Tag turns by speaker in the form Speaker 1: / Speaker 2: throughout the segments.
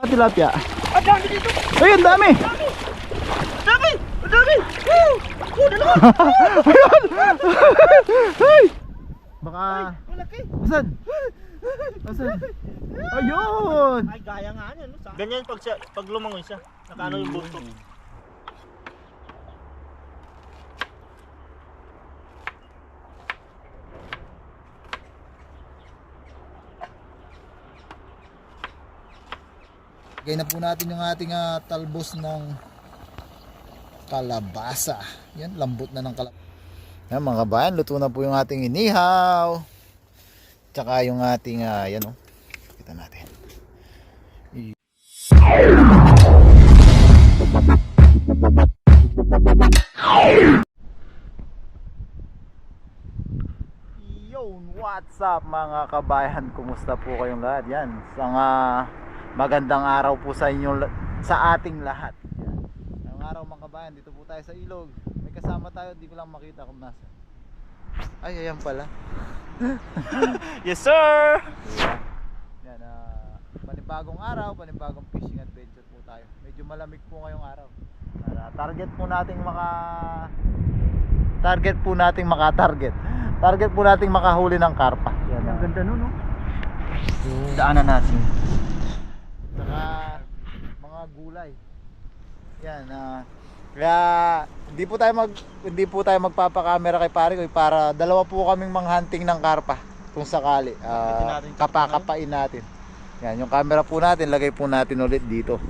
Speaker 1: tilapia.
Speaker 2: Ang dami dito.
Speaker 1: Ay, ang dami.
Speaker 2: Dami. Ang dami. Woo! Oh, dalawa.
Speaker 1: Ayun. Ay. Baka.
Speaker 2: Malaki.
Speaker 1: Asan? Asan? Ayun.
Speaker 2: Ay, gaya nga yan. No? Ganyan pag lumangoy siya. Nakaano yung buto.
Speaker 1: Lagay na po natin yung ating talbos ng kalabasa. Yan, lambot na ng kalabasa. Yan mga kabayan, luto na po yung ating inihaw. Tsaka yung ating, yan o. Kita natin. Yo, what's up mga kabayan? Kumusta po kayong lahat? Yan, isang magandang araw po sa inyo, sa ating lahat. Yan. Ngayong araw mga kabayan, dito po tayo sa ilog. May kasama tayo, hindi ko lang makita kung nasa. Ay, ayan pala.
Speaker 2: Yes, sir!
Speaker 1: Yan, panibagong araw, panibagong fishing adventure po tayo. Medyo malamig po ngayong araw. Target po nating target po nating makahuli ng karpa. Yan,
Speaker 2: Ang ganda nun, no?
Speaker 1: daanan natin. Saka mga gulay. Yan, kaya hindi po tayo magpapa-camera kay pare ko para dalawa po kaming manghunting ng karpa kung sakali. Kapakapain natin. Yan, yung camera po natin, lagay po natin ulit dito.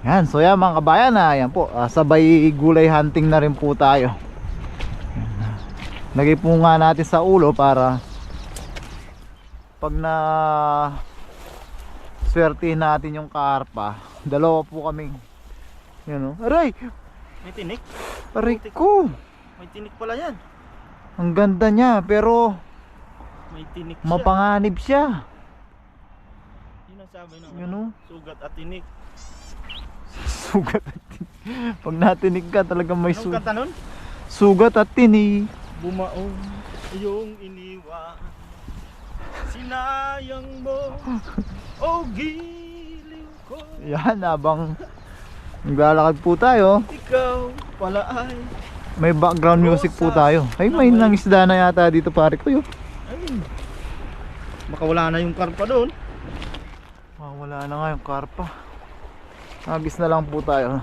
Speaker 1: Yan, so yan mga kabayan, yan po, sabay gulay hunting na rin po tayo. Lagay po nga natin sa ulo para pag na swertihin natin yung karpa, dalawa po kaming, yun o, aray!
Speaker 2: May tinik.
Speaker 1: Aray ko!
Speaker 2: May tinik pala yan.
Speaker 1: Ang ganda niya, pero
Speaker 2: May tinik siya.
Speaker 1: mapanganib siya.
Speaker 2: Yun ang sabi ng
Speaker 1: Yun o.
Speaker 2: sugat at tinik.
Speaker 1: Sugat at tinig. Pag natinig ka talagang may
Speaker 2: Anong kanta nun?
Speaker 1: sugat at tinig.
Speaker 2: Bumaong iyong iniwan, sinayang mo o giliw ko.
Speaker 1: Yan, habang naglalakad po tayo,
Speaker 2: Ikaw pala ay
Speaker 1: may background music po tayo. Ay, may nangisda na yata dito pare ko yun.
Speaker 2: ay, baka wala na yung karpa doon.
Speaker 1: Wala na nga yung karpa. Agis na lang po tayo.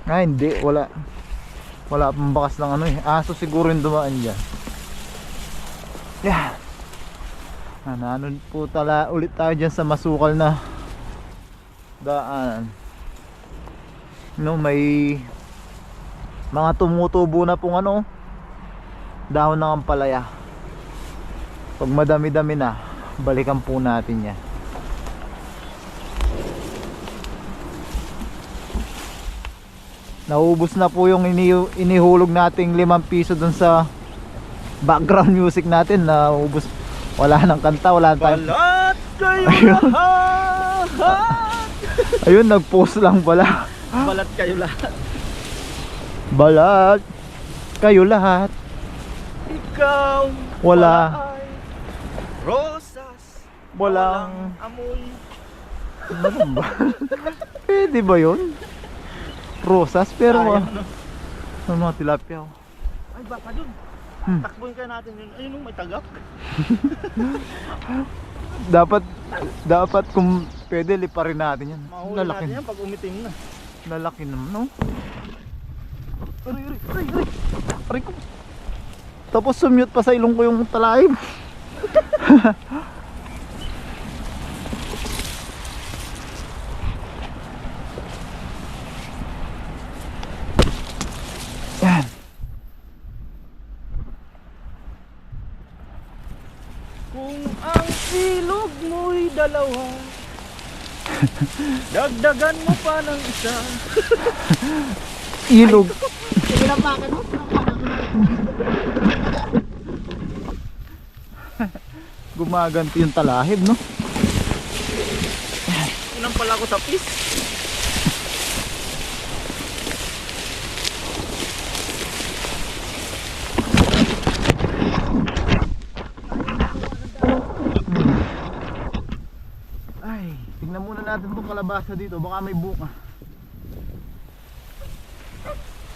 Speaker 1: Ay, hindi, wala pang bakas ng ano eh. Aso siguro yung dumaan dyan. Yan. Ano po ulit tayo dyan sa masukal na daan. No, may mga tumutubo na pong ano, dahon ng ampalaya. Pag madami-dami na, balikan po natin yan. Naubos na po yung inihulog nating 5 piso dun sa background music natin. Naubos, wala nang kanta, wala nang time.
Speaker 2: Balat kayo lahat.
Speaker 1: Ayun, nag-post lang pala.
Speaker 2: Balat kayo lahat.
Speaker 1: Balat kayo lahat.
Speaker 2: Ikaw
Speaker 1: Wala.
Speaker 2: ay rosas.
Speaker 1: Walang
Speaker 2: amoy.
Speaker 1: ano ba? Pwede ba yun? Rosas, pero
Speaker 2: Sayang, no?
Speaker 1: mga tilapia.
Speaker 2: Ay baka dun. Takbuhin kaya natin yun. Ayun yung may tagak.
Speaker 1: Dapat kung pwede liparin natin yan.
Speaker 2: Mahuli
Speaker 1: Lalaki,
Speaker 2: natin yan pag umitim na.
Speaker 1: lalaki naman, no? Aray ko. Tapos sumute pa sa ilong ko yung talahib. Yan.
Speaker 2: Kung ang silog mo'y dalawa, dagdagan mo pa ng isa.
Speaker 1: Ilog. Gumaganti yung talahib, no?
Speaker 2: Unang pala ko sa pis.
Speaker 1: Ay, tignan muna natin itong kalabasa dito, baka may bunga.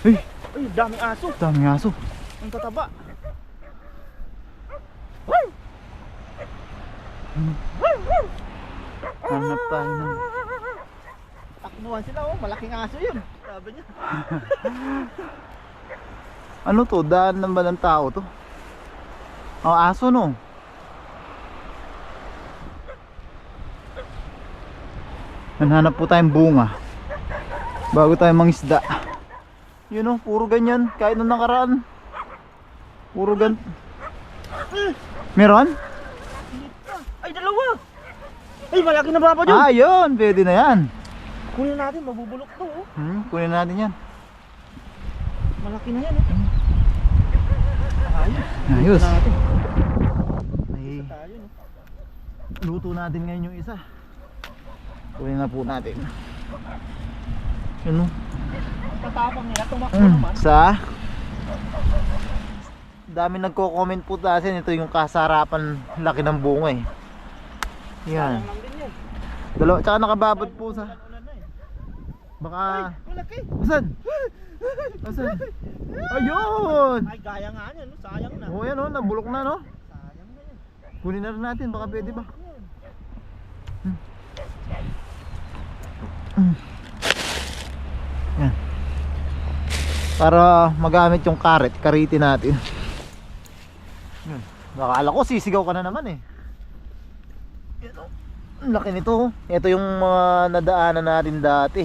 Speaker 1: Ay,
Speaker 2: Ay, daming aso.
Speaker 1: daming aso.
Speaker 2: Ang tataba.
Speaker 1: Hanap tayo ng...
Speaker 2: Takbuhan sila, oh. Malaking aso yun. Sabi niya.
Speaker 1: Ano to? Daan na ba ng tao to? Oh, aso no? Hanap po tayong bunga bago tayo mangisda. Yun oh, puro ganyan. Kahit nung nakaraan puro gan... Meron?
Speaker 2: Ay, dalawa. Ay, malaki na ba pa dyan?
Speaker 1: Ah, yun. Pwede na yan.
Speaker 2: Kunin natin, mabubulok to, oh.
Speaker 1: Kunin natin yan.
Speaker 2: Malaki na yan, eh. Ayos.
Speaker 1: Ayos.
Speaker 2: Natin.
Speaker 1: May
Speaker 2: Tayo, no?
Speaker 1: luto natin ngayon yung isa. Kunin na po natin. Yun oh.
Speaker 2: Tatapang nila, tumakbo naman.
Speaker 1: Sa dami nagko-comment po tasin, ito yung kasarapan laki ng bunga eh. Yan.
Speaker 2: Sayang lang din yan.
Speaker 1: Dalawa, tsaka nakababad po sa
Speaker 2: Ulan na, eh.
Speaker 1: baka
Speaker 2: Malaki.
Speaker 1: asan? Asan? Ayun!
Speaker 2: Ay, gaya nga yan, no? Sayang na.
Speaker 1: Oh yan oh, nabulok na no?
Speaker 2: Sayang na yan.
Speaker 1: Kunin na rin natin, baka pwede ba? Yan. Para magamit yung kariti natin. Yun. Nakala ko sisigaw ka na naman eh. Yan, oh. Ang laki nito oh. Ito yung mga nadaanan natin dati.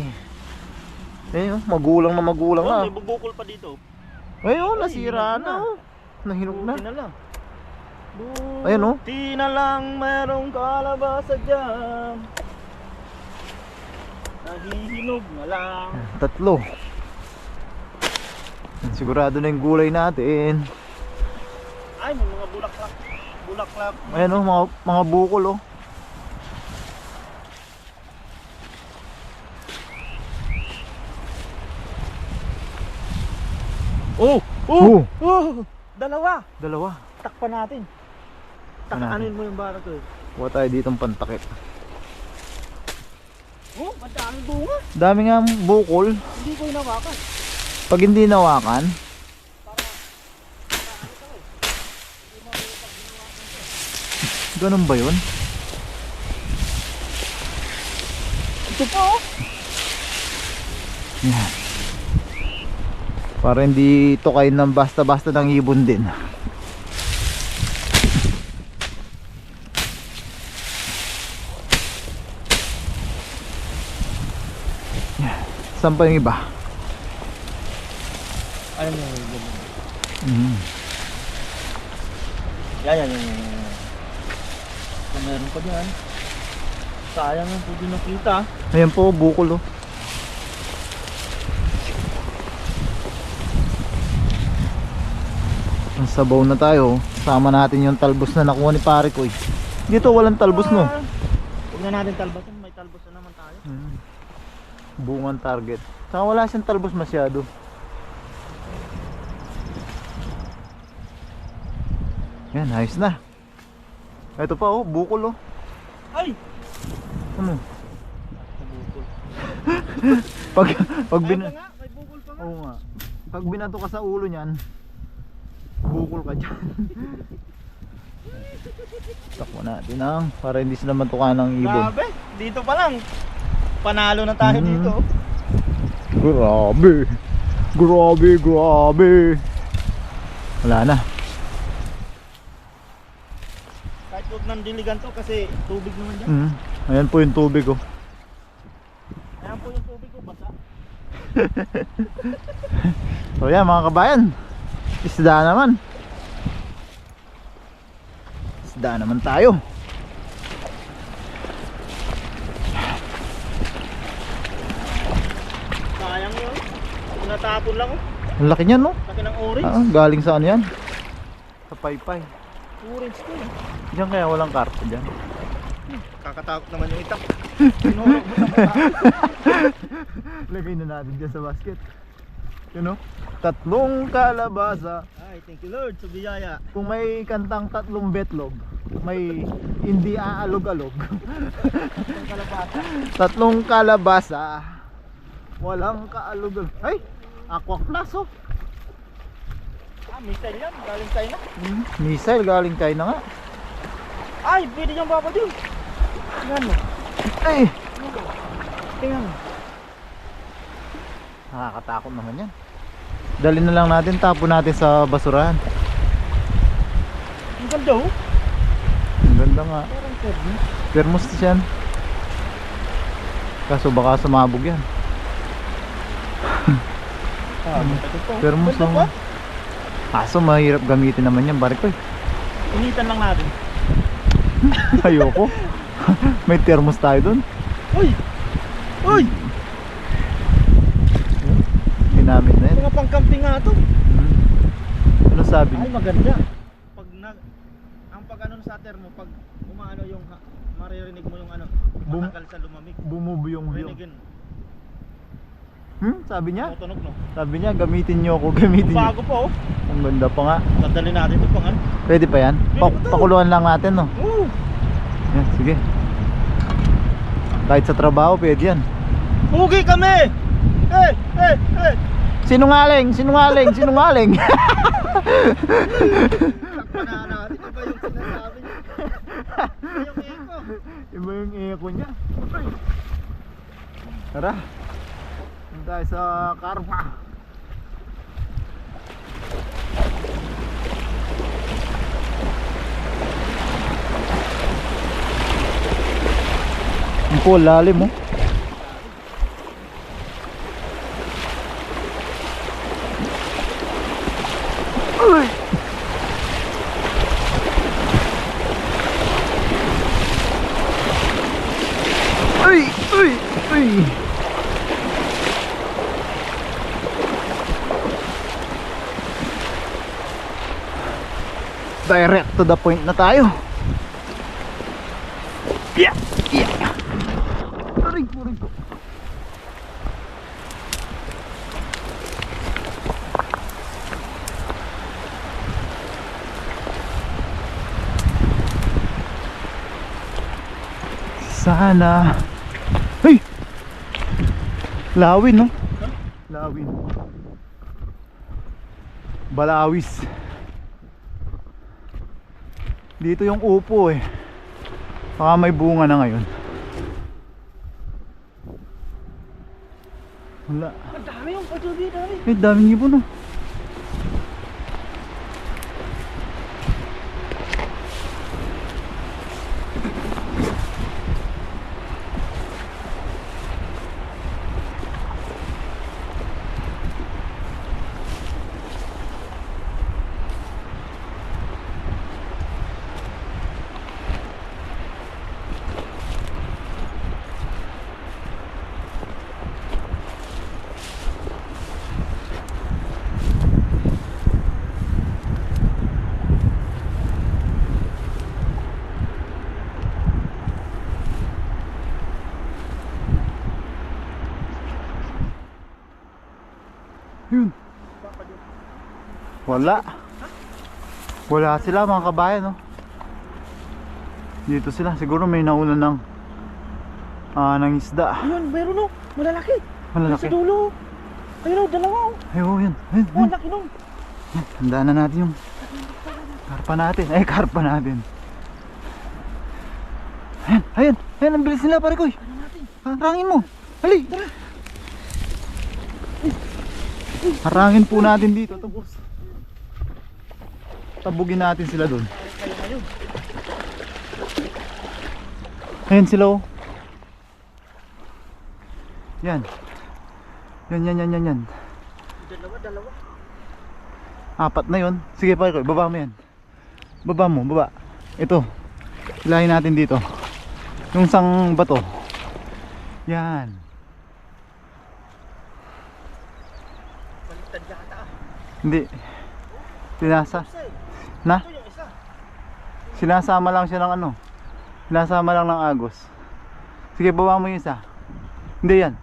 Speaker 1: Ayun, magulang na magulang
Speaker 2: Oh,
Speaker 1: na.
Speaker 2: may bubukol pa dito.
Speaker 1: Ayun, nasira na oh. Nahinog na.
Speaker 2: Buti na lang.
Speaker 1: Ayun, oh.
Speaker 2: Buti na lang merong kalabasa dyan. Nahihinog na lang.
Speaker 1: Tatlo. Sigurado na yung gulay natin.
Speaker 2: Ay, may mga bulaklak. Bulaklak.
Speaker 1: Ayan oh, mga bukol oh.
Speaker 2: Oh!
Speaker 1: Oh!
Speaker 2: Oh! Dalawa!
Speaker 1: Dalawa.
Speaker 2: Takpan natin. Takanin mo yung bara to.
Speaker 1: Kuha tayo dito ng pantakip.
Speaker 2: Oh, madaming bunga.
Speaker 1: Dami nga bukol.
Speaker 2: Hindi ko hinawakan.
Speaker 1: Pag hindi nawakan, ganun ba yun?
Speaker 2: Ito po, oh.
Speaker 1: Yan. Para hindi ito kayo ng basta-basta ng ibon din. Yan. Saan pa yung iba?
Speaker 2: Ayun yung yan. Kung meron pa dyan. Sayang yung pwede nakita.
Speaker 1: Ayan po, bukol oh. Ang sabaw na tayo. Sama natin yung talbos na nakuha ni pare ko eh. Dito walang talbos no.
Speaker 2: Huwag na natin talbasan. May talbos na naman tayo.
Speaker 1: Bungang target. Saka wala siyang talbos masyado. Yan, ayos na. Ito pa oh, bukol oh.
Speaker 2: Ay!
Speaker 1: Ano?
Speaker 2: Bukol.
Speaker 1: Pag bin...
Speaker 2: Ay, nga, may bukol pa nga.
Speaker 1: Oo nga. Pag binato ka sa ulo niyan, bukol ka dyan. Takbo natin ang para hindi sila matukan ng ibon.
Speaker 2: Grabe, dito pa lang. Panalo na tayo dito.
Speaker 1: Grabe. Grabe, grabe. Wala na.
Speaker 2: Kahit huwag nang diligan to kasi tubig naman dyan.
Speaker 1: Ayan po yung tubig oh.
Speaker 2: Ayan po yung tubig ko, basa.
Speaker 1: So yan mga kabayan, isda naman. Isda naman tayo.
Speaker 2: Sayang yun. Natapon lang oh.
Speaker 1: Ang laki niyan no?
Speaker 2: Laki ng orange.
Speaker 1: Galing saan yan? Sa paypay.
Speaker 2: Orange to eh.
Speaker 1: Diyan kaya walang karpa dyan.
Speaker 2: Kakatakot naman yung itak. Sinurog mo sa mata.
Speaker 1: Lagay na natin dyan sa basket. Yun o. 3 kalabasa.
Speaker 2: Ay, thank you Lord sa biyaya.
Speaker 1: Kung may kantang tatlong betlog, may hindi aalog-alog. Tatlong kalabasa. Walang kaalog-alog. Ay! Aqua Plus oh.
Speaker 2: Missile yan, galing China.
Speaker 1: Missile galing China nga.
Speaker 2: Ay, pwede niyang baba din. Tingnan mo.
Speaker 1: Ay!
Speaker 2: Tingnan mo.
Speaker 1: Nakakatakot naman yan. Dali na lang natin, tapon natin sa basurahan.
Speaker 2: Ang ganda oh.
Speaker 1: Ang ganda nga.
Speaker 2: Parang pwede.
Speaker 1: Thermos yan. Kaso baka sumabog yan. Thermos
Speaker 2: Ganda pa.
Speaker 1: oh. Kaso mahirap gamitin naman yan, barikoy.
Speaker 2: Initan lang natin.
Speaker 1: Ayoko. May thermos tayo dun.
Speaker 2: Uy! Uy!
Speaker 1: Ginamit na yan.
Speaker 2: Mga pang-camping nga to.
Speaker 1: Ano sabi
Speaker 2: Ay,
Speaker 1: niya?
Speaker 2: maganda. Pag ang pag ano sa thermo, pag umaano yung maririnig mo yung ano, matagal sa lumamig.
Speaker 1: Bumubuyong yung.
Speaker 2: Renegin.
Speaker 1: Sabi niya?
Speaker 2: Tutunog no.
Speaker 1: Sabi niya, gamitin niyo ako, gamitin niyo.
Speaker 2: Bago pa oh.
Speaker 1: Ang ganda pa nga.
Speaker 2: Dadali natin ito pang ano.
Speaker 1: Pwede pa yan?
Speaker 2: Pwede pa to.
Speaker 1: Pakuluan lang natin, no?
Speaker 2: Oo.
Speaker 1: Yan, sige. Kahit sa trabaho, pwede yan.
Speaker 2: Hugi kami! Eh! Eh! Eh!
Speaker 1: Sinungaling! Sinungaling! Sinungaling!
Speaker 2: Takpan na natin. Iba yung sinasabi niya. Iba yung eko.
Speaker 1: Iba yung echo niya. Tara. Punta tayo sa karma. Ang po, lalim mo. Uy! Uy! Uy! Uy! Direct to the point na tayo. Yeah! Yeah! Aray po, aray po. Sana. Hey! Lawin, no? Lawin. Balawis. Dito yung upo eh. Baka may bunga na ngayon. Wala.
Speaker 2: Ang dami yung patuloy dami.
Speaker 1: Eh, daming ibon, no? Yun. Wala. Wala sila mga kabayan, no? Dito sila. Siguro may nauna ng isda.
Speaker 2: Ayun, meron oh. Malalaki.
Speaker 1: Malalaki.
Speaker 2: Sa dulo. Ayun oh, dalawa oh.
Speaker 1: Ayun, yun. Ayun,
Speaker 2: Oh,
Speaker 1: yun.
Speaker 2: laki nung.
Speaker 1: Handaan na natin yung karpa natin. Karpa natin. Ayan, ayan. Ayan, ang bilis nila, pare ko. Harangin mo. Hali.
Speaker 2: Tara.
Speaker 1: Harangin po natin dito. Tabugin natin sila doon.
Speaker 2: Kayo ngayon.
Speaker 1: Ayan sila, oh. Yan. Yan.
Speaker 2: Dalawa.
Speaker 1: Apat na yun. Sige, pare ko, baba mo yan. Baba mo, baba. Ito. Hilahin natin dito. Yung sang bato. Yan.
Speaker 2: Baliktad yata ah.
Speaker 1: Hindi. Pinasa.
Speaker 2: Isa eh.
Speaker 1: Na?
Speaker 2: Ito yung isa.
Speaker 1: Sinasama lang siya ng ano. Sinasama lang ng agos. Sige, baba mo yung isa. Hindi yan.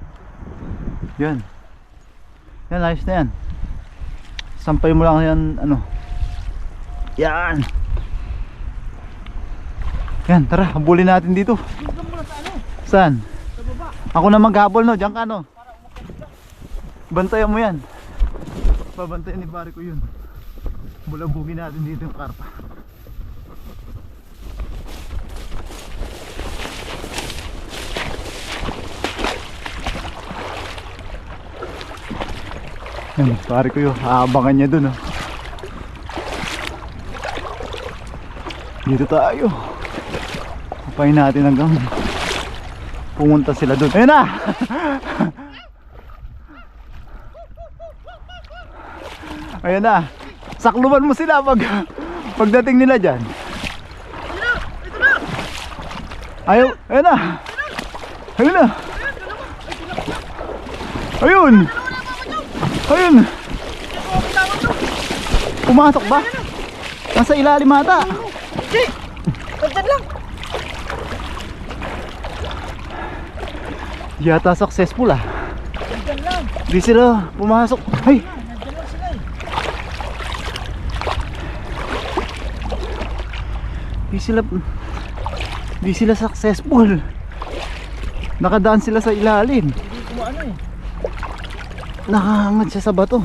Speaker 1: Yan. Yan, ayos na yan. Sampay mo lang yan, ano. Yan. Yan, tara, habulin natin dito.
Speaker 2: Dito muna sa ano?
Speaker 1: Saan?
Speaker 2: Sa baba.
Speaker 1: Ako na maghabol, no? Diyan ka, no? Bantayan mo yan. Babantayan ni pare ko yun. Bulabugin natin dito yung karpa. Yan, pare ko yun. Aabangan niya dun, oh. Dito tayo. Kapain natin hanggang pumunta sila dun. Ayun na! Ayun na. Sakluban mo sila pagdating nila dyan.
Speaker 2: Ito na!
Speaker 1: Ayaw, ayun na. Ayun na. Ayun. Ayun. Pumasok ba? Nasa ilalim ata.
Speaker 2: Hindi! Nandyan lang!
Speaker 1: Yata successful ah.
Speaker 2: Nandyan lang!
Speaker 1: Di sila pumasok. Ay!
Speaker 2: Nandyan lang sila eh.
Speaker 1: Di sila successful. Nakadaan sila sa ilalim.
Speaker 2: Hindi ko ano eh.
Speaker 1: Nakahangat siya sa bato.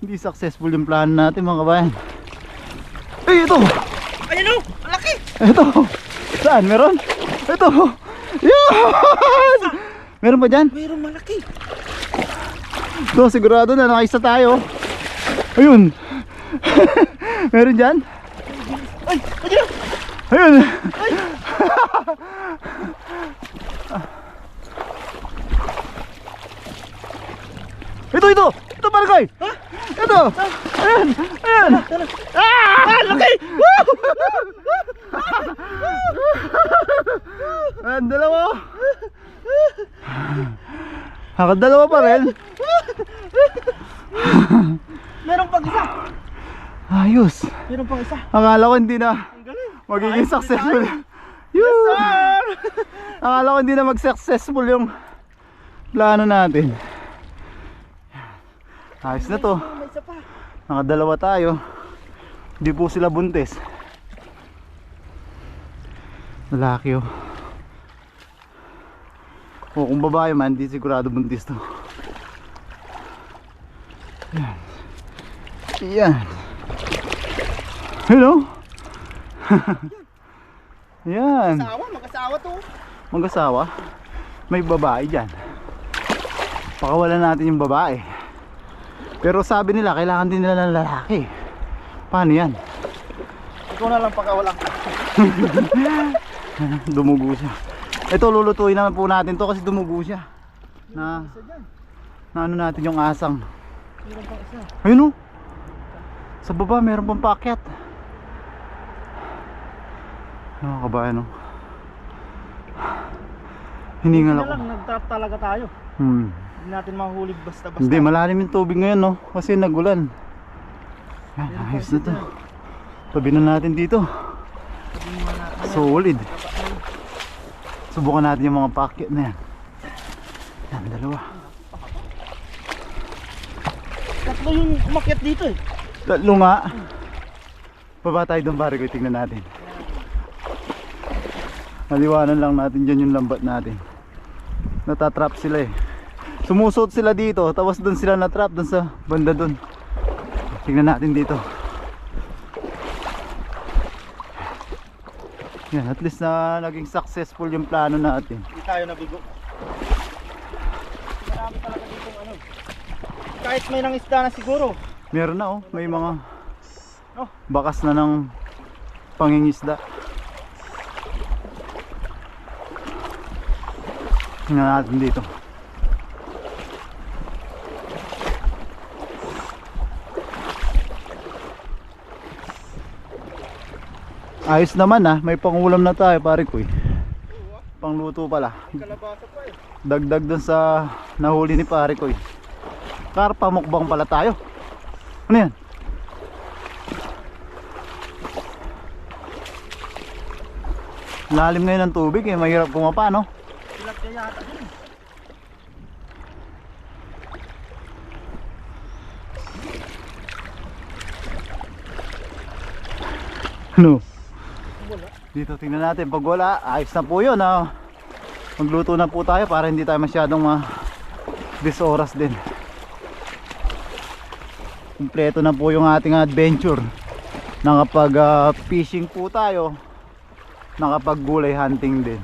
Speaker 1: Hindi successful yung plano natin mga kabayan. Ay, ito!
Speaker 2: Ayun o! Ang laki!
Speaker 1: Ito! Saan? Meron? Ito! Yan! Meron pa dyan?
Speaker 2: Mayroong malaki!
Speaker 1: Ito, sigurado na nakaisa tayo. Ayun! Meron dyan?
Speaker 2: Ay! Ayun!
Speaker 1: Ayun! Ito, ito! Ito, Barangay!
Speaker 2: Ha?
Speaker 1: Ito! Ayan! Ayan!
Speaker 2: Ah! Laki!
Speaker 1: Ayan, dalawa! Dalawa pa rin!
Speaker 2: Meron pang isa!
Speaker 1: Ayos!
Speaker 2: Meron pang isa!
Speaker 1: Akala ko hindi na
Speaker 2: Ang galing!
Speaker 1: magiging
Speaker 2: Ayos,
Speaker 1: successful.
Speaker 2: Yes, sir!
Speaker 1: Akala ko hindi na mag-successful yung plano natin. Ayos na to.
Speaker 2: May isa pa!
Speaker 1: Nakadalawa tayo. Hindi po sila buntis. Lalaki oh. O kung babae man, di sigurado buntis to. Yan. Yan. Hello. Yan.
Speaker 2: Mag-asawa! Mag-asawa to!
Speaker 1: Mag-asawa. May babae dyan. Pakawalan natin yung babae. Pero sabi nila, kailangan din nila ng lalaki. Paano yan?
Speaker 2: Ikaw na lang pagkawalan.
Speaker 1: Dumugo siya. Ito, lulutuin naman po natin to kasi dumugo siya. Na ano natin yung asang.
Speaker 2: Meron pang isa.
Speaker 1: Ayun o. Sa baba meron pang paakyat. Ano kabayan o. Hiningal
Speaker 2: Hindi
Speaker 1: ako.
Speaker 2: na lang, nag-trap talaga tayo. Hindi natin mahulog basta-basta.
Speaker 1: Hindi, malalim yung tubig ngayon no. Kasi nagulan. Yan, ayos na to. Tabi na natin dito. Solid. Subukan natin yung mga paakyat na yan. Yan, dalawa.
Speaker 2: Tatlo yung umakyat dito eh.
Speaker 1: Tatlo nga. Baba tayo doon pare ko, tingnan natin. Naliwanan lang natin dyan yung lambat natin. Natatrap sila eh. Sumusot sila dito, tapos doon sila natrap, doon sa banda doon. Tingnan natin dito. Yan, at least na naging successful yung plano natin.
Speaker 2: Hindi tayo nabigo. Marami talaga dito ano. Kahit may nangisda na siguro.
Speaker 1: Meron na oh, may mga
Speaker 2: Oh.
Speaker 1: bakas na ng pangingisda. Tingnan natin dito. Ayos naman ah, may pangulam na tayo pare ko eh. Pangluto pala.
Speaker 2: Kalabasa pa eh.
Speaker 1: Dagdag dun sa nahuli ni pare ko eh. Karpa mukbang pala tayo. Ano yan? Lalim ngayon ng tubig eh, mahirap pumapa no?
Speaker 2: Tilapia yata din.
Speaker 1: Ano?
Speaker 2: Wala.
Speaker 1: Dito tingnan natin, pag wala, ayos na po yun. Magluto na po tayo para hindi tayo masyadong disoras din. Kumpleto na po yung ating adventure. Nakapag fishing po tayo, nakapag gulay hunting din.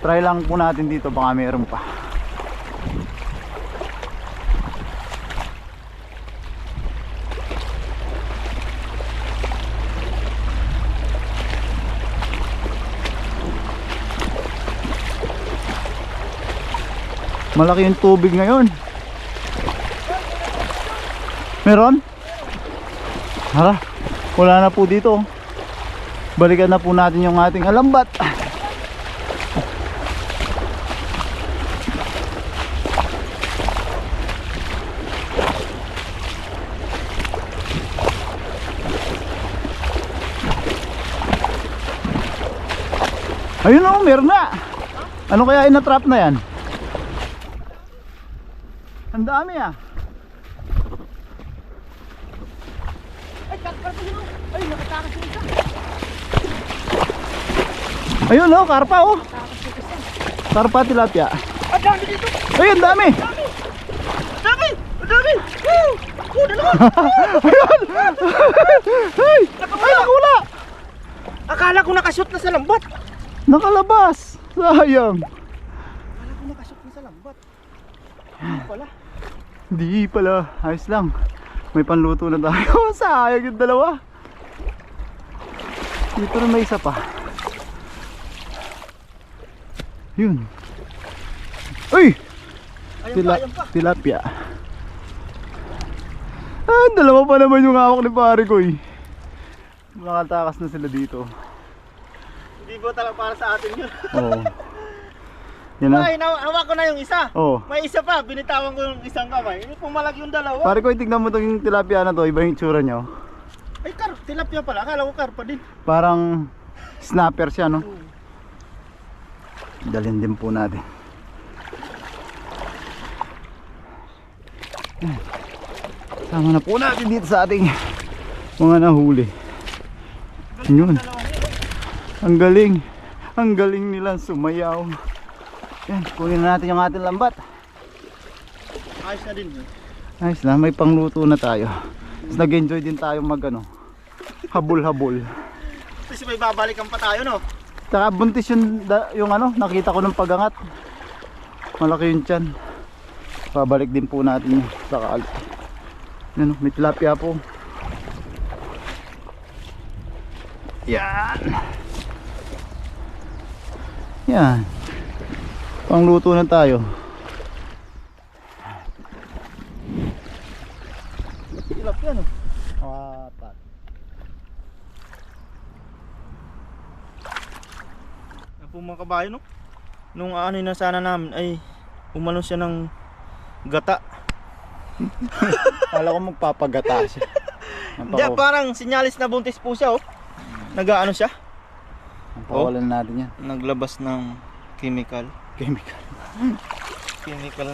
Speaker 1: Try lang po natin dito, baka meron pa. Malaki yung tubig ngayon. Meron? Hala, wala na po dito. Balikan na po natin yung ating alambat. Ayun o, meron na. Ano kaya ina-trap na yan? Ang dami ah.
Speaker 2: Ay, karpa yun. Ay, nakatakas yung isa.
Speaker 1: Ayun oh, karpa oh. Karpa tilapia.
Speaker 2: Ang dami dito.
Speaker 1: Ayun, dami.
Speaker 2: Ang dami. Ang dami. Woo! Oh, dalawa.
Speaker 1: Ayun. Ay, ay, nakula.
Speaker 2: Akala ko nakashoot na sa lambat.
Speaker 1: Nakalabas. Sayang.
Speaker 2: Akala ko nakashoot na sa lambat. Ano pala?
Speaker 1: Hindi pala. Ayos lang. May panluto na tayo. Sayang yung dalawa. Dito na may isa pa. Yun. Uy!
Speaker 2: Ayun pa, ayun pa.
Speaker 1: Tilapia. Ah, dalawa pa naman yung hawak ni pare ko eh. Nakatakas na sila dito.
Speaker 2: Hindi ba talaga para sa atin yun?
Speaker 1: Oo. Yan na.
Speaker 2: Ay, hawak ko na yung isa.
Speaker 1: Oo.
Speaker 2: May isa pa, binitawan ko yung isang kamay. Hindi pong malaki yung dalawa.
Speaker 1: Pare ko, tignan mo itong tilapia na to. Iba yung tsura nyo.
Speaker 2: Ay, tilapia pala. Akala ko karpa din.
Speaker 1: Parang snapper siya, no? Dalhin din po natin. Sama na po natin dito sa ating mga nahuli. Yun. Ang galing. Ang galing nilang sumayaw. Yan, kunin na natin yung ating lambat.
Speaker 2: Ayos na din yun.
Speaker 1: Ayos na, may pangluto na tayo. Tapos nag-enjoy din tayo habol-habol.
Speaker 2: Kasi may babalikan pa tayo, no?
Speaker 1: Tsaka buntis yung nakita ko ng pagangat. Malaki yung tiyan. Babalik din po natin yung sakali. Yan, may tilapia po. Yan. Yan. Pangluto na tayo.
Speaker 2: Tilapia, no?
Speaker 1: Apat.
Speaker 2: Yan po mga kabayo, no? Nung ano na sana namin ay umano siya ng gata.
Speaker 1: Kala ko magpapagata siya.
Speaker 2: Hindi, parang sinyalis na buntis po siya, oh. Nag-ano siya?
Speaker 1: Pawalan natin yan.
Speaker 2: Naglabas ng chemical. Chemical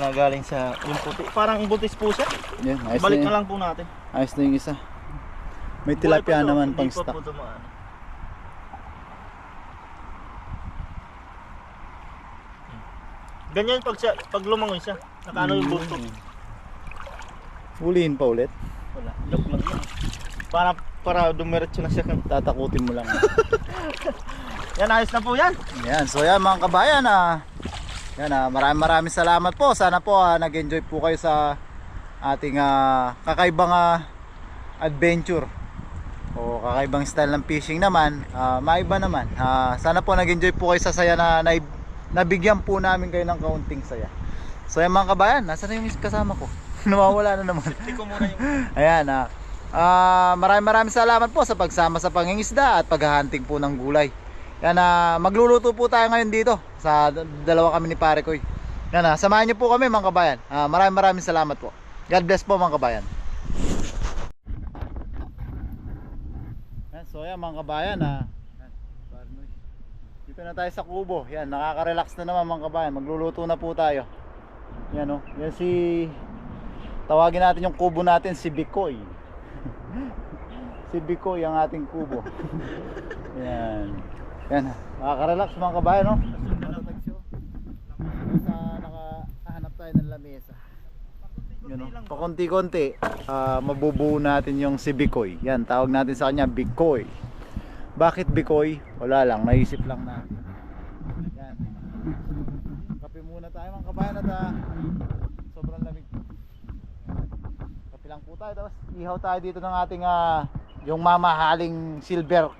Speaker 2: na galing sa yung puti. Parang buntis po siya.
Speaker 1: Yan, ayos
Speaker 2: Balik
Speaker 1: na,
Speaker 2: na lang po natin.
Speaker 1: ayos na yung isa. May tilapia
Speaker 2: Buhay pa to,
Speaker 1: naman
Speaker 2: hindi
Speaker 1: pang
Speaker 2: pa
Speaker 1: stock.
Speaker 2: po dumaan. Ganyan pag lumangoy siya. Nakaano yung busto.
Speaker 1: Huliin pa ulit.
Speaker 2: Wala. Joke lang yan. Para dumiretso na siya.
Speaker 1: Tatakutin mo lang.
Speaker 2: Yan, ayos na po yan.
Speaker 1: Yan, so yan mga kabayan, maraming salamat po. Sana po nag-enjoy po kayo sa ating kakaibang adventure o kakaibang style ng fishing naman. Maiba naman. Sana po nag-enjoy po kayo sa saya na nabigyan po namin kayo ng kaunting saya. So yan mga kabayan, nasa na yung kasama ko? Nawawala na naman.
Speaker 2: Hindi ko muna yung...
Speaker 1: Ayan, maraming salamat po sa pagsama sa pangingisda at paghahunting po ng gulay. Yan, magluluto po tayo ngayon dito sa dalawa kami ni pare ko. Yan, samahan niyo po kami mga kabayan. Maraming salamat po. God bless po mga kabayan. Yan, so yan mga kabayan, dito na tayo sa kubo. Yan, nakaka-relax na naman mga kabayan. Magluluto na po tayo. Yan oh. Yan tawagin natin yung kubo natin si Bikoy. Si Bikoy ang ating kubo. Yan. Yan. Makaka-relax mga kabayan, no? Basta nakahanap tayo ng lamesa. Yun, no? Pakunti-kunti, mabubuo natin yung si Bikoy. Yan, tawag natin sa kanya Bikoy. Bakit Bikoy? Wala lang, naisip lang natin. Yan. Kape muna tayo mga kabayan at sobrang lamig. Kape lang po tayo, tapos ihaw tayo dito ng ating yung mamahaling silver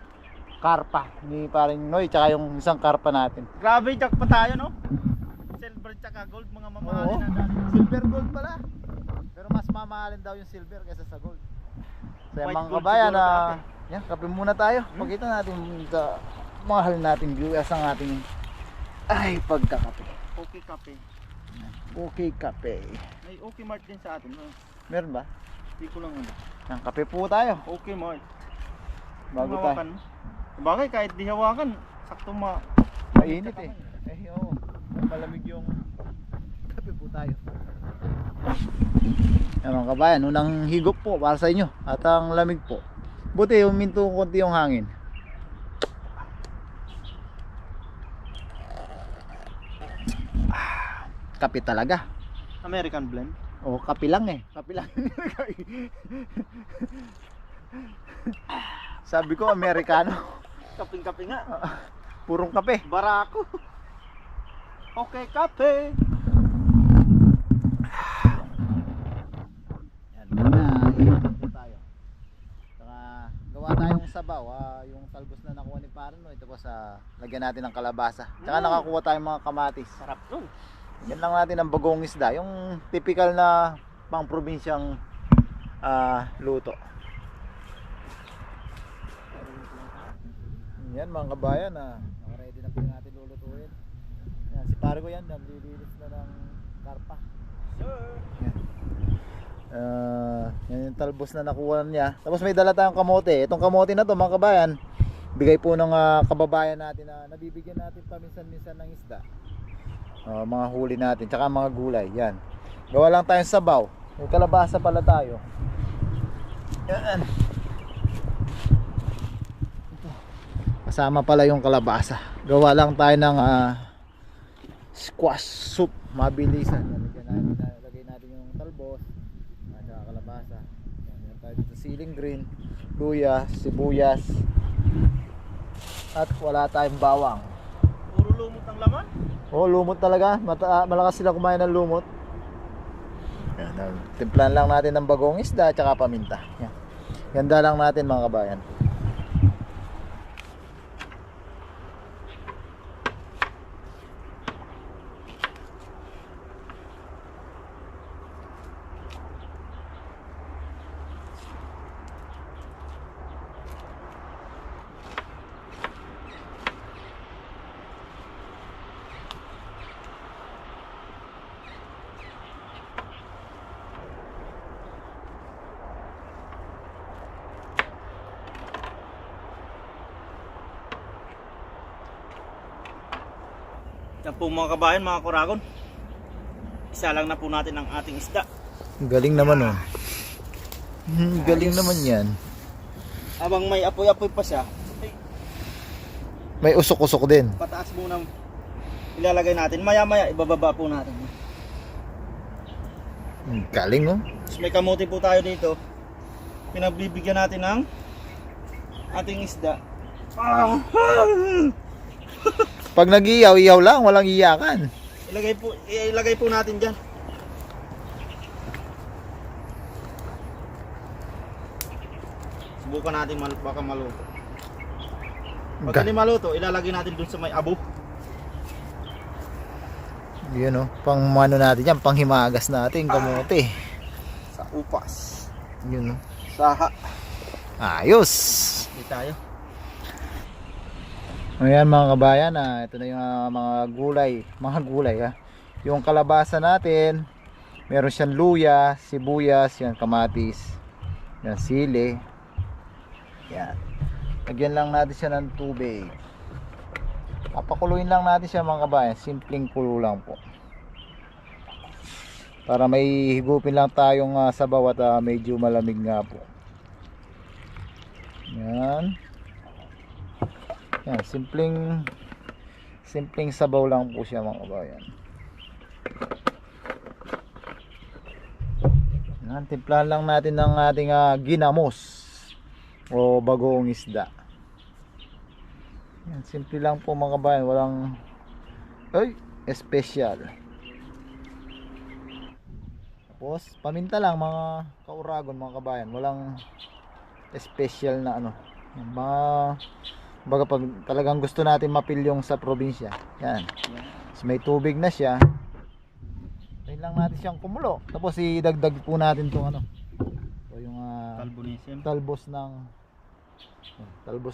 Speaker 1: karpa ni paring Noy, tsaka yung isang karpa natin.
Speaker 2: Grabe, jack pa tayo, no? Silver tsaka gold, mga mamahalin na dati.
Speaker 1: Silver gold pala. Pero mas mamahalin daw yung silver kaysa sa gold. So
Speaker 2: White
Speaker 1: mga
Speaker 2: gold
Speaker 1: kabayan,
Speaker 2: siguro sa atin.
Speaker 1: yan, kape muna tayo. Pakita natin sa mahal nating viewers ang ating pagkakape.
Speaker 2: Okay kape.
Speaker 1: Okay kape.
Speaker 2: May okay mart din sa atin, no?
Speaker 1: Meron ba?
Speaker 2: Hindi ko lang ano.
Speaker 1: Yan, kape po tayo.
Speaker 2: Okay mart.
Speaker 1: Bago tayo.
Speaker 2: Hawakan. Bagay, kahit di hawakan, sakto
Speaker 1: Mainit eh. Oo. Malamig yung kape po tayo. Yan mga kabayan, unang higop po para sa inyo. At ang lamig po. Buti huminto konti yung hangin. Kape talaga.
Speaker 2: American blend.
Speaker 1: O kape lang eh. Kape lang. Sabi ko Amerikano.
Speaker 2: Kaping-kape nga.
Speaker 1: Purong kape.
Speaker 2: Barako. Okay kape.
Speaker 1: Yan, iikot po tayo. Saka gawa tayong sabaw, yung talbos na nakuha ni Parno, ito po sa lagyan natin ng kalabasa. Saka nakakuha tayong mga kamatis.
Speaker 2: Sarap to.
Speaker 1: Yan lang natin ang bagong isda, yung typical na pang probinsyang luto. Yan mga kabayan, naka-ready na po yung natin lulutuin. Yan, si pare ko yan, nalilinis na ng karpa. Yan. Yan yung talbos na nakuha niya. Tapos may dala tayong kamote. Itong kamote na to mga kabayan, bigay po ng kababayan natin na nabibigyan natin paminsan-minsan ng isda. Mga huli natin, tsaka mga gulay. Yan. Gawa lang tayong sabaw. May kalabasa pala tayo. Yan. Kasama pala yung kalabasa. Gawa lang tayo ng squash soup. Mabilisan. Lagay natin yung talbos at saka kalabasa. Yan tayo dito, siling green, luya, sibuyas, at wala tayong bawang.
Speaker 2: Puro lumot ang laman.
Speaker 1: Oh, lumot talaga. Malakas sila kumain ng lumot. Yan, timplan lang natin ng bagong isda at saka paminta. Yan. Ganda lang natin mga kabayan.
Speaker 2: Yan po mga kabayan, mga kuragon. Isa lang na po natin ang ating isda.
Speaker 1: Galing naman oh. Galing naman yan.
Speaker 2: Habang may apoy-apoy pa siya, ay,
Speaker 1: May usok-usok din.
Speaker 2: pataas muna ilalagay natin. Maya-maya ibababa po natin.
Speaker 1: Galing oh.
Speaker 2: Tapos may kamote po tayo dito. Pinagbibigyan natin ng ating isda.
Speaker 1: Pag nag-iyaw, iyaw lang, walang iyakan.
Speaker 2: Ilagay po natin diyan. Subukan natin baka maluto. Pag hindi maluto, ilalagay natin dun sa may abo.
Speaker 1: Yun oh, pang ano natin yan, pang himagas natin, kamote.
Speaker 2: Sa upas.
Speaker 1: Yun oh.
Speaker 2: Saha.
Speaker 1: Ayos.
Speaker 2: Hindi tayo.
Speaker 1: Ayan mga kabayan, ito na yung mga gulay yung kalabasa natin, meron siyang luya, sibuyas, yan kamatis, yan sili, yan. Lagyan lang natin siya ng tubig, papakuluin lang natin siya mga kabayan, simpleng kulo lang po, para may higupin lang tayong sabaw at medyo malamig nga po. Yan. Yan, simpleng sabaw lang po siya mga kabayan. Yan, timplahan lang natin ng ating ginamos o bagoong isda. Yan, simple lang po mga kabayan, walang special. Tapos paminta lang mga kauragon mga kabayan, walang special na ano. Yan, baga pag talagang gusto natin mapil yung sa probinsya. Yan. So, may tubig na siya. Tayin lang natin siyang kumulo. Tapos idagdag po natin tong ano. So, yung
Speaker 2: Carbonisium.
Speaker 1: talbos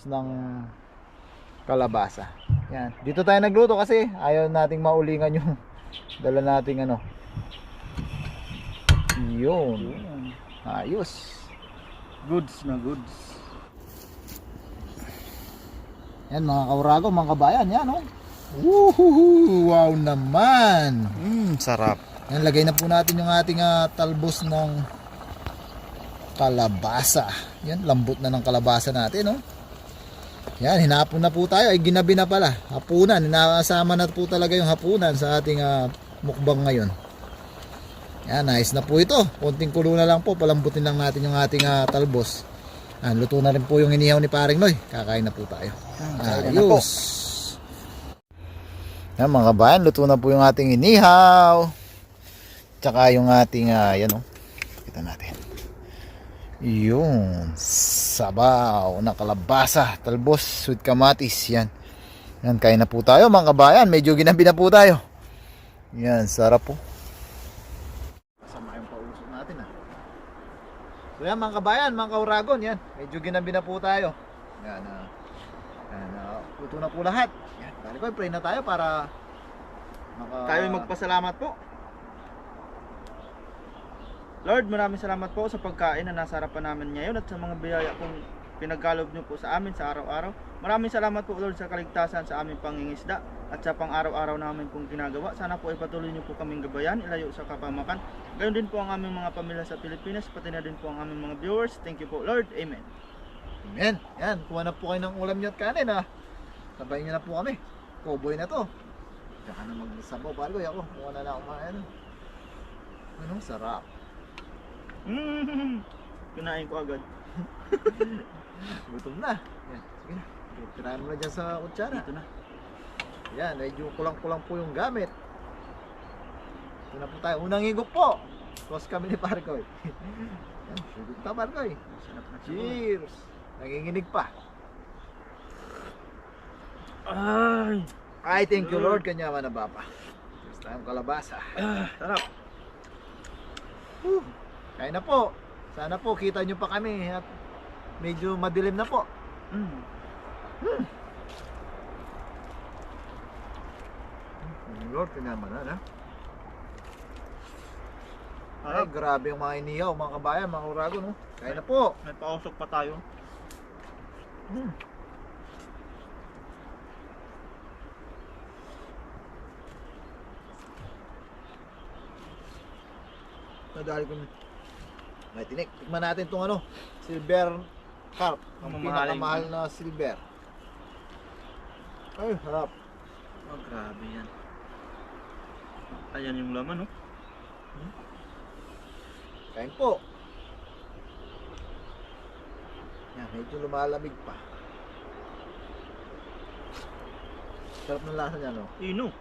Speaker 1: ng kalabasa. Yan. Dito tayo nagluto kasi ayaw nating maulingan yung dala nating ano. Yun. Ayos.
Speaker 2: Goods na goods.
Speaker 1: Yan mga kaurago, mga kabayan, yan oh. Woohoo! Wow naman.
Speaker 2: Sarap.
Speaker 1: Yan, lagay na po natin yung ating talbos ng kalabasa. Yan, lambot na ng kalabasa natin, oh. Yan, hinapon na po tayo. Ay, ginabi na pala. Hapunan, hinakasama na po talaga yung hapunan sa ating mukbang ngayon. Yan, nice na po ito. Konting kulo na lang po, palambutin lang natin yung ating talbos. Luto na rin po yung inihaw ni Paring Noy. Kakain na po tayo. Ayos. Yan mga kabayan, luto na po yung ating inihaw. Tsaka yung ating yan o. Kita natin. Yung sabaw na kalabasa, talbos with kamatis. Yan. Yan, kain na po tayo mga kabayan. Medyo ginabi na po tayo. Yan, sarap po. Masama yung pausok natin So yan mga kabayan, mga kauragon, yan. Medyo ginabi na po tayo. Yan, luto na po lahat. Yan, bali ko, pray na tayo para
Speaker 2: Tayo magpasalamat po. Lord, maraming salamat po sa pagkain na nasa harapan namin ngayon at sa mga biyaya pong pinagkalob niyo po sa amin sa araw-araw. Maraming salamat po Lord sa kaligtasan sa aming pangingisda at sa pang-araw-araw namin pong ginagawa. Sana po ipatuloy niyo po kaming gabayan, ilayo sa kapamakan. Gayon din po ang aming mga pamilya sa Pilipinas, pati na din po ang aming mga viewers. Thank you po Lord. Amen.
Speaker 1: Amen. Yan, kuha na po kayo ng ulam niyo at kanin Sabayin niyo na po kami. Cowboy na to. Tsaka na magsabaw. Palo ako. Kuha na lang kumain. Anong sarap.
Speaker 2: Kinain ko agad.
Speaker 1: Gutom na. Yan, sige na. Tirahan mo na dyan sa kutsara.
Speaker 2: Dito na.
Speaker 1: Yan, medyo kulang-kulang po yung gamit. Ito na po tayo. Unang higop po. Close kami ni Parkoy. Yan, higop ka Parkoy.
Speaker 2: Sarap na.
Speaker 1: Cheers. Nanginginig pa. Ay, thank you Lord. Kanya man na bapa. Cheers tayong kalabasa.
Speaker 2: Sarap.
Speaker 1: Kaya na po. Sana po kita nyo pa kami at medyo madilim na po. Lord, kinaman na. Ay, grabe yung mga inihaw, mga kabayan, mga urago, no? Kaya na po.
Speaker 2: May pausok pa tayo.
Speaker 1: Nadali ko may tinik. Tikman natin itong silver carp. Ang pinakamahal na silver. Ay, harap.
Speaker 2: Oh, grabe yan. Ayan yung laman, oh.
Speaker 1: Kain po. Yan, medyo lumalamig pa. Sarap ng lasa niya, no?
Speaker 2: Ino.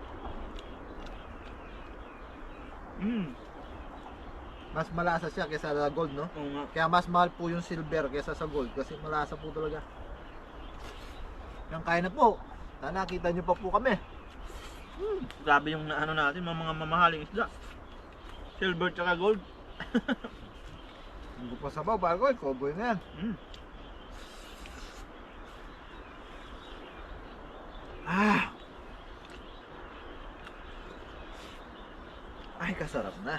Speaker 1: Mas malasa siya kaysa sa gold, no?
Speaker 2: Oo nga.
Speaker 1: Kaya mas mahal po yung silver kaysa sa gold kasi malasa po talaga. Yan, kain na po. Sana kita nyo pa po kami.
Speaker 2: Grabe yung ano natin, mga mamahaling isda. Silver tsaka gold.
Speaker 1: Hindi pa sabaw, Parkoy. Cowboy na yan. Ay, kasarap na.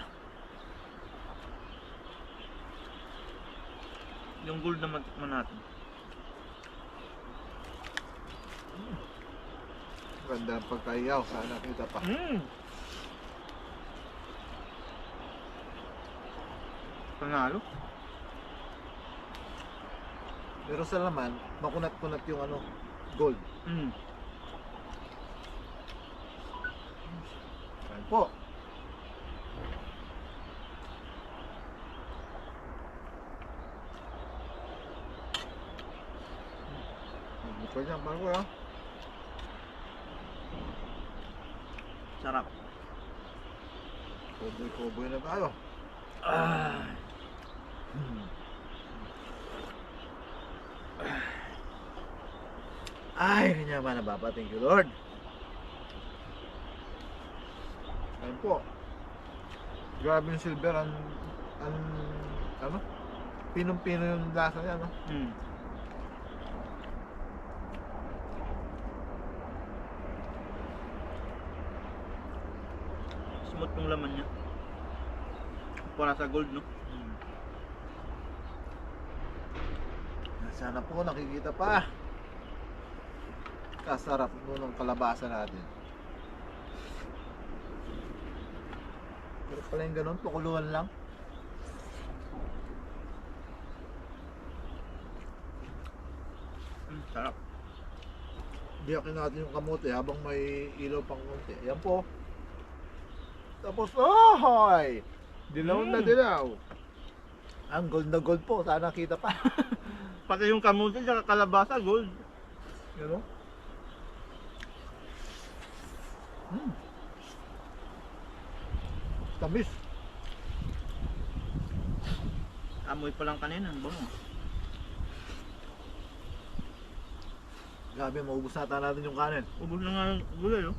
Speaker 2: Yung gold na matikman natin.
Speaker 1: Ganda ang pagkayaw. Sana kita pa.
Speaker 2: Panalo.
Speaker 1: Pero sa laman, makunat-kunat yung ano, gold.
Speaker 2: Mm.
Speaker 1: Ayan po. Ito niya, parang ko ah.
Speaker 2: Sarap.
Speaker 1: Koboy-koboy na tayo.
Speaker 2: Ah.
Speaker 1: Ay, kanya ba nababa? Thank you, Lord. Ayan po. Grabe yung silver. Ano? Pinong-pino yung lasa niya, no?
Speaker 2: Mm. Smooth yung laman niya. Para sa gold, no?
Speaker 1: Sana po nakikita pa. Kasarap nun ng kalabasa natin. Pero pala yung ganun, pakuluan lang.
Speaker 2: Sarap.
Speaker 1: Biyakin natin yung kamote habang may ilaw pang konti. Ayan po. Tapos, ahoy! Dilaw na dilaw. Ang gold na gold po. Sana kita pa.
Speaker 2: Pati yung kamuti at kalabasa, gold.
Speaker 1: Yan o. Tamis.
Speaker 2: Amoy pa lang kanina, ang bango.
Speaker 1: Grabe, maubos nata natin yung kanin.
Speaker 2: Ubus na nga yung gulay, oh.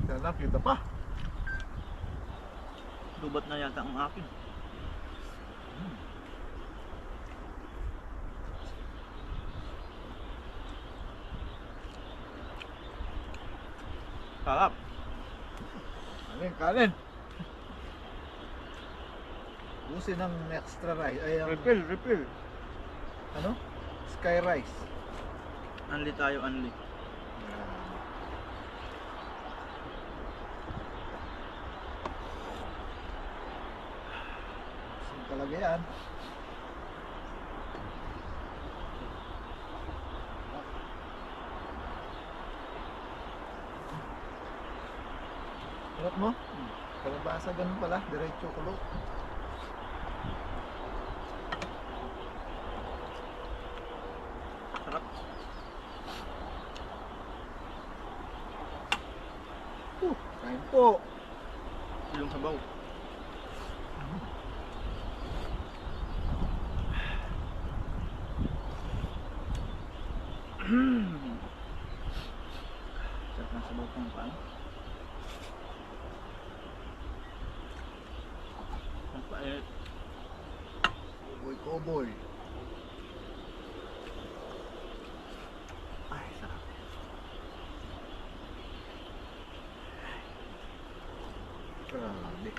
Speaker 1: Sana kita pa.
Speaker 2: Dubat na yata ang akin. Sarap.
Speaker 1: Kanin, kanin. Busin ng extra rice. Ay, ang,
Speaker 2: Refill, refill.
Speaker 1: ano? Sky rice.
Speaker 2: Unli tayo, unli.
Speaker 1: Busin talaga yan. Sarap mo? Kalabasa ganun pala. Diretso kulo.
Speaker 2: Sarap.
Speaker 1: Kain po.
Speaker 2: Silong sabaw. Sarap ng sabaw kung paano. Ang pait.
Speaker 1: Koboy, koboy.
Speaker 2: Ay, sarap.
Speaker 1: Grabe.